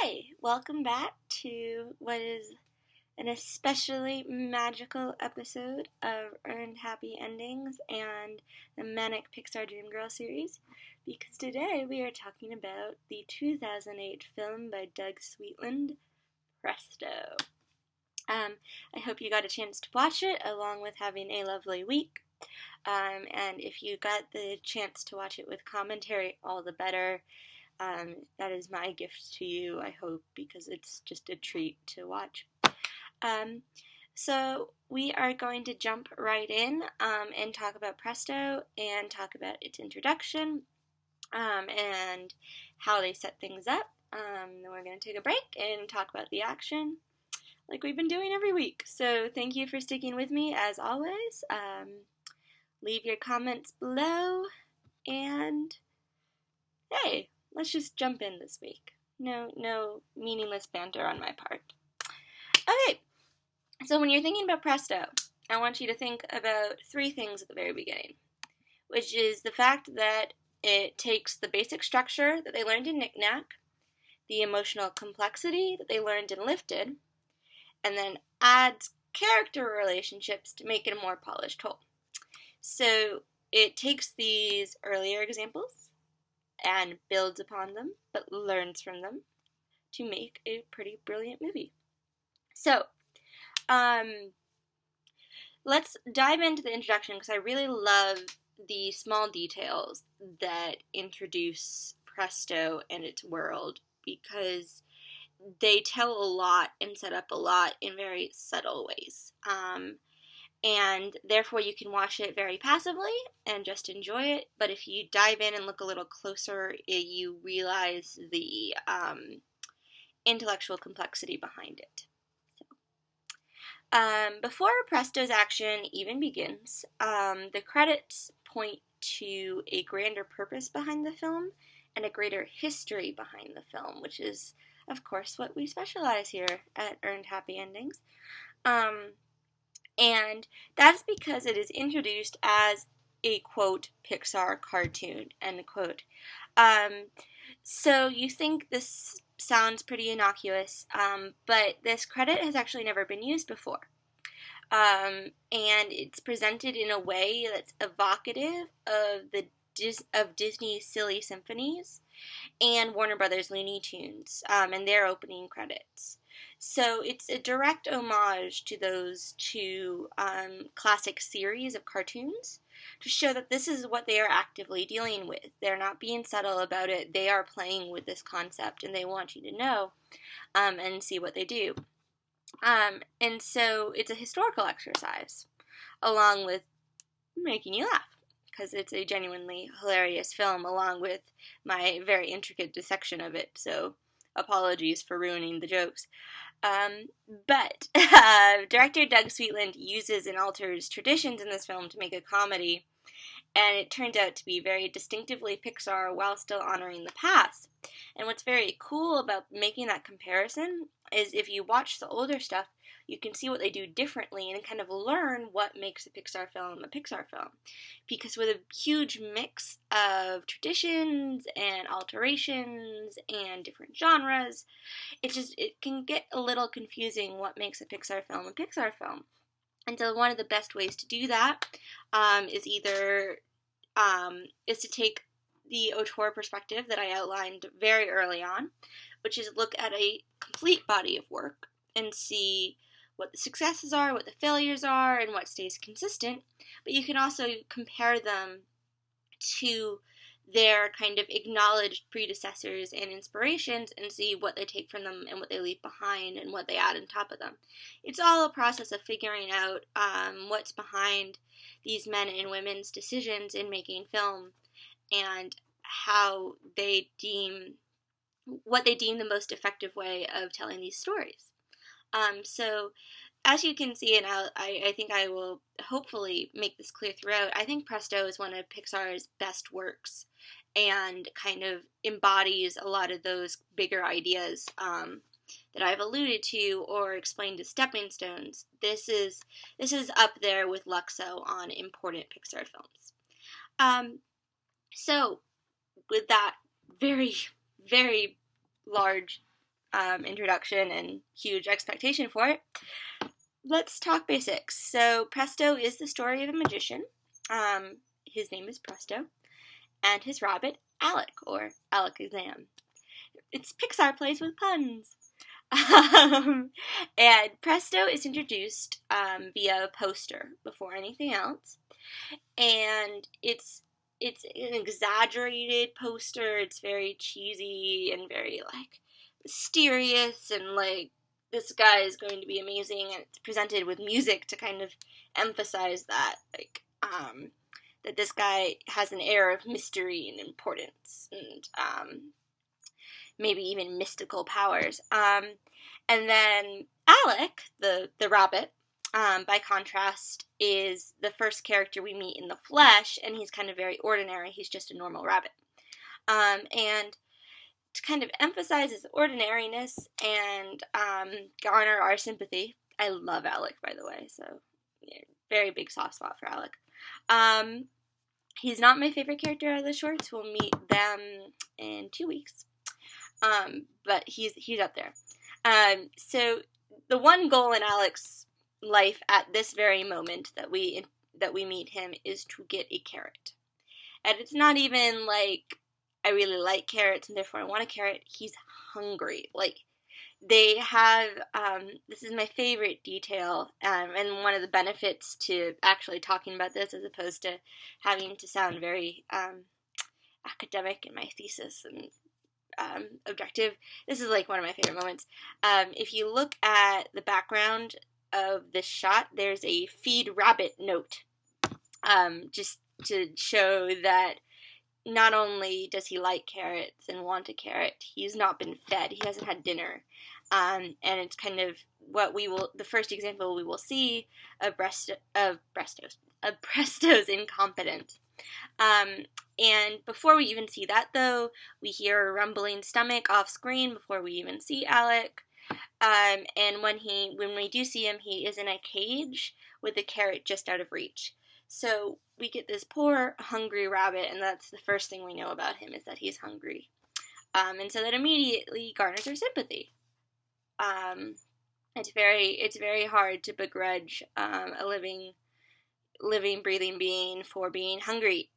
Hi, welcome back to what is an especially magical episode of Earned Happy Endings and the Manic Pixar Dream Girl series, because today we are talking about the 2008 film by Doug Sweetland, Presto. I hope you got a chance to watch it along with having a lovely week. And if you got the chance to watch it with commentary, all the better. That is my gift to you, I hope, because it's just a treat to watch. So we are going to jump right in and talk about Presto and talk about its introduction and how they set things up. Then we're going to take a break and talk about the action like we've been doing every week. So thank you for sticking with me as always. Leave your comments below, and hey, let's just jump in this week. No meaningless banter on my part. Okay, so when you're thinking about Presto, I want you to think about three things at the very beginning, which is the fact that it takes the basic structure that they learned in Knick Knack, the emotional complexity that they learned in Lifted, and then adds character relationships to make it a more polished whole. So it takes these earlier examples and builds upon them, but learns from them to make a pretty brilliant movie. So, let's dive into the introduction, because I really love the small details that introduce Presto and its world, because they tell a lot and set up a lot in very subtle ways. And therefore you can watch it very passively and just enjoy it, but if you dive in and look a little closer, you realize the intellectual complexity behind it. Before Presto's action even begins, the credits point to a grander purpose behind the film and a greater history behind the film, which is, of course, what we specialize here at Earned Happy Endings. And that's because it is introduced as a, quote, Pixar cartoon, end quote. So you think this sounds pretty innocuous, but this credit has actually never been used before. And it's presented in a way that's evocative of Disney's Silly Symphonies and Warner Brothers Looney Tunes and their opening credits. So it's a direct homage to those two classic series of cartoons to show that this is what they are actively dealing with. They're not being subtle about it. They are playing with this concept, and they want you to know and see what they do. And so it's a historical exercise, along with making you laugh, because it's a genuinely hilarious film, along with my very intricate dissection of it, so apologies for ruining the jokes. But director Doug Sweetland uses and alters traditions in this film to make a comedy, and it turned out to be very distinctively Pixar while still honoring the past. And what's very cool about making that comparison is if you watch the older stuff, you can see what they do differently and kind of learn what makes a Pixar film a Pixar film. Because with a huge mix of traditions and alterations and different genres, it can get a little confusing what makes a Pixar film a Pixar film. And so one of the best ways to do that is either is to take the auteur perspective that I outlined very early on, which is look at a complete body of work and see what the successes are, what the failures are, and what stays consistent. But you can also compare them to their kind of acknowledged predecessors and inspirations and see what they take from them and what they leave behind and what they add on top of them. It's all a process of figuring out what's behind these men and women's decisions in making film and how they deem the most effective way of telling these stories. So as you can see, and I think I will hopefully make this clear throughout, I think Presto is one of Pixar's best works and kind of embodies a lot of those bigger ideas that I've alluded to or explained as stepping stones. This is up there with Luxo on important Pixar films. So with that very, very large introduction and huge expectation for it. Let's talk basics. So Presto is the story of a magician. His name is Presto, and his rabbit, Alec, or Alakazam. It's Pixar plays with puns. And Presto is introduced via a poster before anything else. And it's an exaggerated poster. It's very cheesy and very, like, mysterious, and, like, this guy is going to be amazing, and it's presented with music to kind of emphasize that, like, that this guy has an air of mystery and importance, and, maybe even mystical powers. And then Alec, the rabbit, by contrast, is the first character we meet in the flesh, and he's kind of very ordinary. He's just a normal rabbit. And to kind of emphasize his ordinariness and garner our sympathy, I love Alec, by the way, so yeah, very big soft spot for Alec. He's not my favorite character out of the shorts. We'll meet them in 2 weeks. But he's up there. So the one goal in Alec's life at this very moment that we meet him is to get a carrot. And it's not even like, I really like carrots and therefore I want a carrot. He's hungry. Like, they have, this is my favorite detail, and one of the benefits to actually talking about this as opposed to having to sound very academic in my thesis and objective. This is like one of my favorite moments. If you look at the background of this shot, there's a feed rabbit note, just to show that not only does he like carrots and want a carrot, he's not been fed. He hasn't had dinner. And it's kind of the first example we will see of Presto's incompetence. And before we even see that, though, we hear a rumbling stomach off screen before we even see Alec. And when we do see him, he is in a cage with a carrot just out of reach. So we get this poor, hungry rabbit, and that's the first thing we know about him, is that he's hungry. And so that immediately garners our sympathy. It's very hard to begrudge a living, breathing being for being hungry,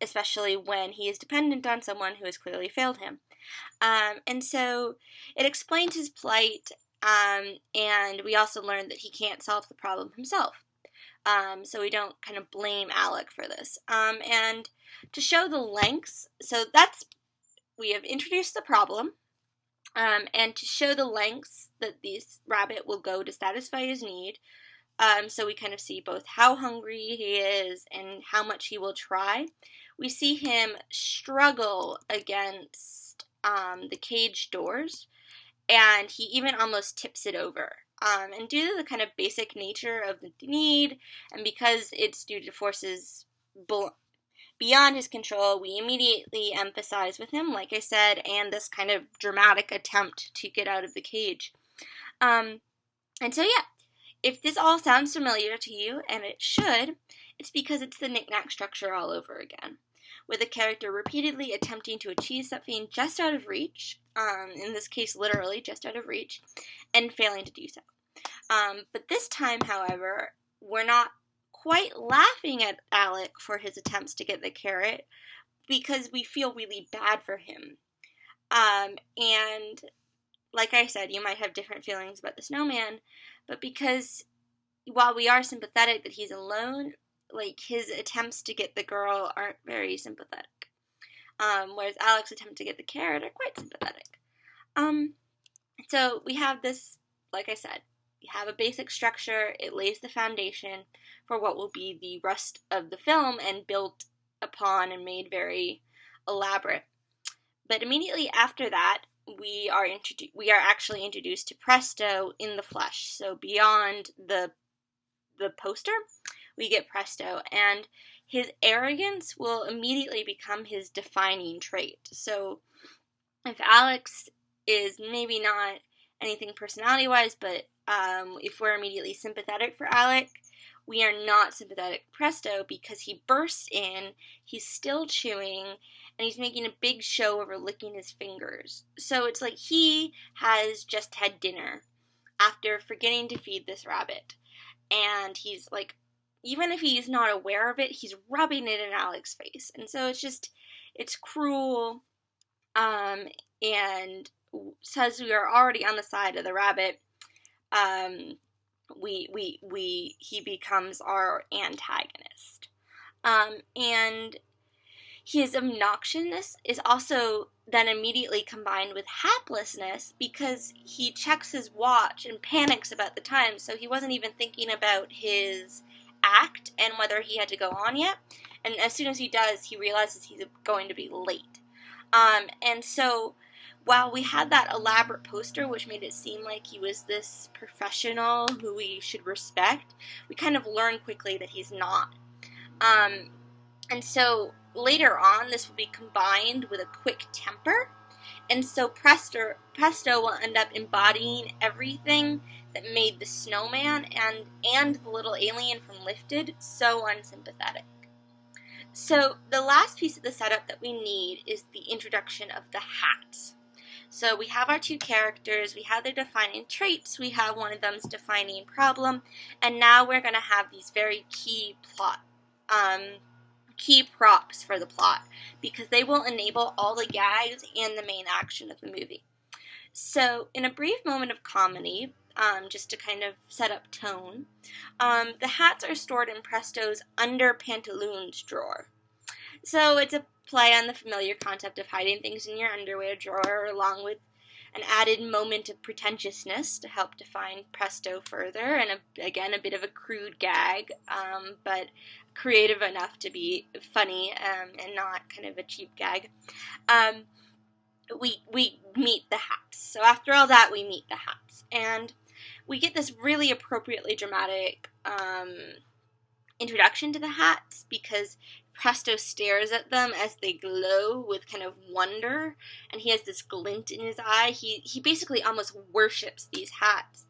especially when he is dependent on someone who has clearly failed him. And so it explains his plight, and we also learn that he can't solve the problem himself. So we don't kind of blame Alec for this. And to show the lengths, we have introduced the problem, and to show the lengths that this rabbit will go to satisfy his need, so we kind of see both how hungry he is and how much he will try. We see him struggle against the cage doors, and he even almost tips it over. And due to the kind of basic nature of the need, and because it's due to forces beyond his control, we immediately empathize with him, like I said, and this kind of dramatic attempt to get out of the cage. And so, yeah, if this all sounds familiar to you, and it should, it's because it's the knick-knack structure all over again, with a character repeatedly attempting to achieve something just out of reach, in this case literally just out of reach, and failing to do so. But this time, however, we're not quite laughing at Alec for his attempts to get the carrot, because we feel really bad for him. And like I said, you might have different feelings about the snowman, but because while we are sympathetic that he's alone, like, his attempts to get the girl aren't very sympathetic. Whereas Alec's attempt to get the carrot are quite sympathetic. So we have this, like I said, we have a basic structure. It lays the foundation for what will be the rest of the film and built upon and made very elaborate. But immediately after that, we are actually introduced to Presto in the flesh. So beyond the poster, we get Presto, and his arrogance will immediately become his defining trait. So if Alex is maybe not anything personality-wise, but if we're immediately sympathetic for Alec, we are not sympathetic Presto, because he bursts in, he's still chewing, and he's making a big show over licking his fingers. So it's like he has just had dinner after forgetting to feed this rabbit. And he's like, even if he's not aware of it, he's rubbing it in Alec's face. And so it's cruel, and says we are already on the side of the rabbit. He becomes our antagonist. And his obnoxiousness is also then immediately combined with haplessness, because he checks his watch and panics about the time, so he wasn't even thinking about his act and whether he had to go on yet. And as soon as he does, he realizes he's going to be late. And so while we had that elaborate poster, which made it seem like he was this professional who we should respect, we kind of learned quickly that he's not. And so later on, this will be combined with a quick temper, and so Presto will end up embodying everything that made the snowman and the little alien from Lifted so unsympathetic. So the last piece of the setup that we need is the introduction of the hats. So we have our two characters, we have their defining traits, we have one of them's defining problem, and now we're going to have these very key props for the plot, because they will enable all the gags and the main action of the movie. So in a brief moment of comedy, just to kind of set up tone, the hats are stored in Presto's under pantaloons drawer. So it's a play on the familiar concept of hiding things in your underwear drawer, along with an added moment of pretentiousness to help define Presto further, and again, a bit of a crude gag, but creative enough to be funny, and not kind of a cheap gag. We meet the hats. So after all that, we meet the hats, and we get this really appropriately dramatic introduction to the hats, because Presto stares at them as they glow with kind of wonder, and he has this glint in his eye. He basically almost worships these hats.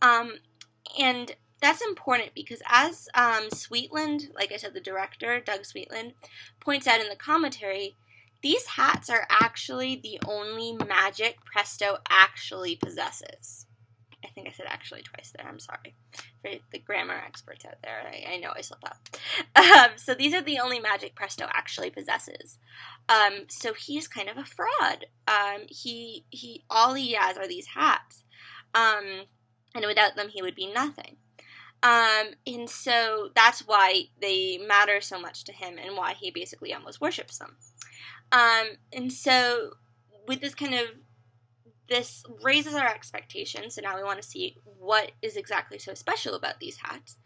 And that's important because as Sweetland, like I said, the director, Doug Sweetland, points out in the commentary, these hats are actually the only magic Presto actually possesses. I think I said actually twice there, I'm sorry. For the grammar experts out there, I know I slipped up. So these are the only magic Presto actually possesses. So he's kind of a fraud. All he has are these hats. And without them, he would be nothing. And so that's why they matter so much to him, and why he basically almost worships them. And so with this raises our expectations, so now we want to see what is exactly so special about these hats.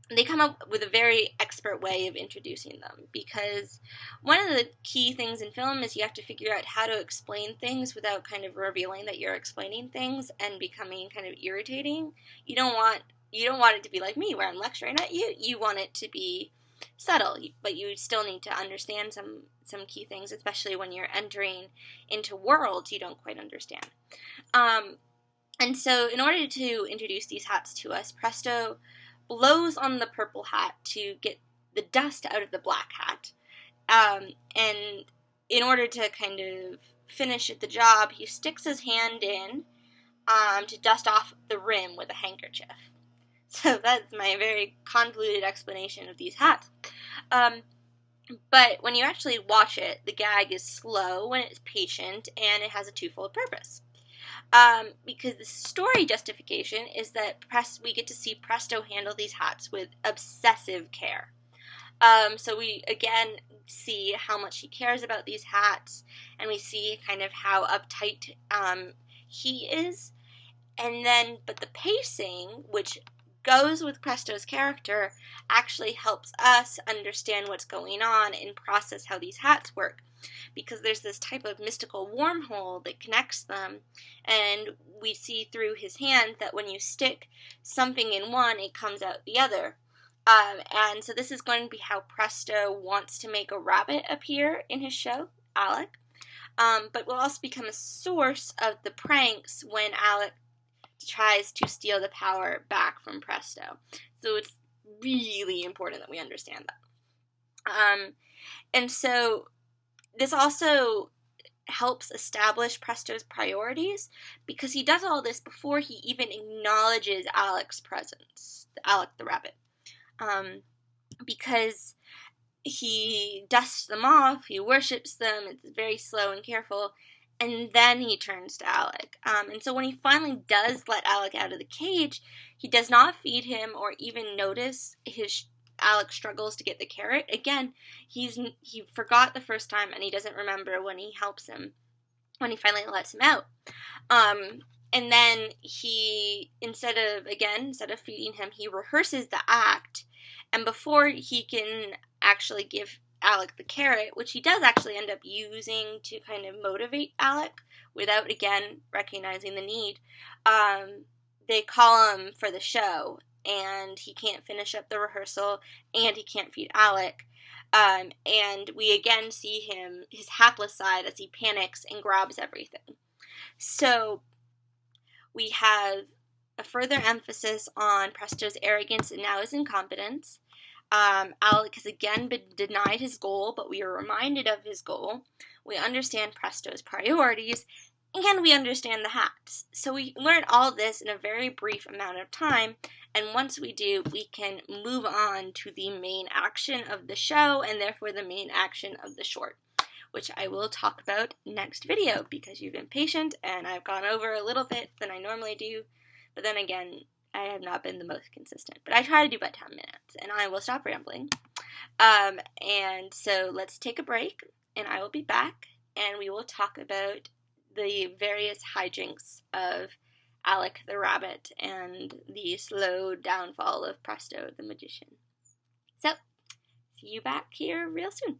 They come up with a very expert way of introducing them, because one of the key things in film is you have to figure out how to explain things without kind of revealing that you're explaining things and becoming kind of irritating. You don't want it to be like me, where I'm lecturing at you. You want it to be subtle, but you still need to understand some key things, especially when you're entering into worlds you don't quite understand. And so in order to introduce these hats to us, Presto blows on the purple hat to get the dust out of the black hat. And in order to kind of finish the job, he sticks his hand in to dust off the rim with a handkerchief. So that's my very convoluted explanation of these hats. But when you actually watch it, the gag is slow and it's patient, and it has a twofold purpose. Because the story justification is that we get to see Presto handle these hats with obsessive care. So we, again, see how much he cares about these hats, and we see kind of how uptight he is. But the pacing, which goes with Presto's character, actually helps us understand what's going on and process how these hats work, because there's this type of mystical wormhole that connects them, and we see through his hand that when you stick something in one, it comes out the other. And so this is going to be how Presto wants to make a rabbit appear in his show, Alec, but will also become a source of the pranks when Alec tries to steal the power back from Presto. So it's really important that we understand that. And so This also helps establish Presto's priorities, because he does all this before he even acknowledges Alec's presence, Alec the rabbit. Because he dusts them off, he worships them, it's very slow and careful, and then he turns to Alec. And so when he finally does let Alec out of the cage, he does not feed him or even notice Alec struggles to get the carrot. Again, he forgot the first time, and he doesn't remember when he helps him, when he finally lets him out. And then instead of feeding him, he rehearses the act, and before he can actually give Alec the carrot, which he does actually end up using to kind of motivate Alec without, again, recognizing the need, they call him for the show, and he can't finish up the rehearsal, and he can't feed Alec. And we again see his hapless side as he panics and grabs everything. So we have a further emphasis on Presto's arrogance and now his incompetence. Alec has again been denied his goal, but we are reminded of his goal. We understand Presto's priorities, and we understand the hats. So we learn all this in a very brief amount of time, and once we do, we can move on to the main action of the show, and therefore the main action of the short, which I will talk about next video, because you've been patient, and I've gone over a little bit than I normally do, but then again, I have not been the most consistent, but I try to do about 10 minutes, and I will stop rambling. And so let's take a break, and I will be back, and we will talk about the various hijinks of Alec the rabbit and the slow downfall of Presto the magician. So, see you back here real soon.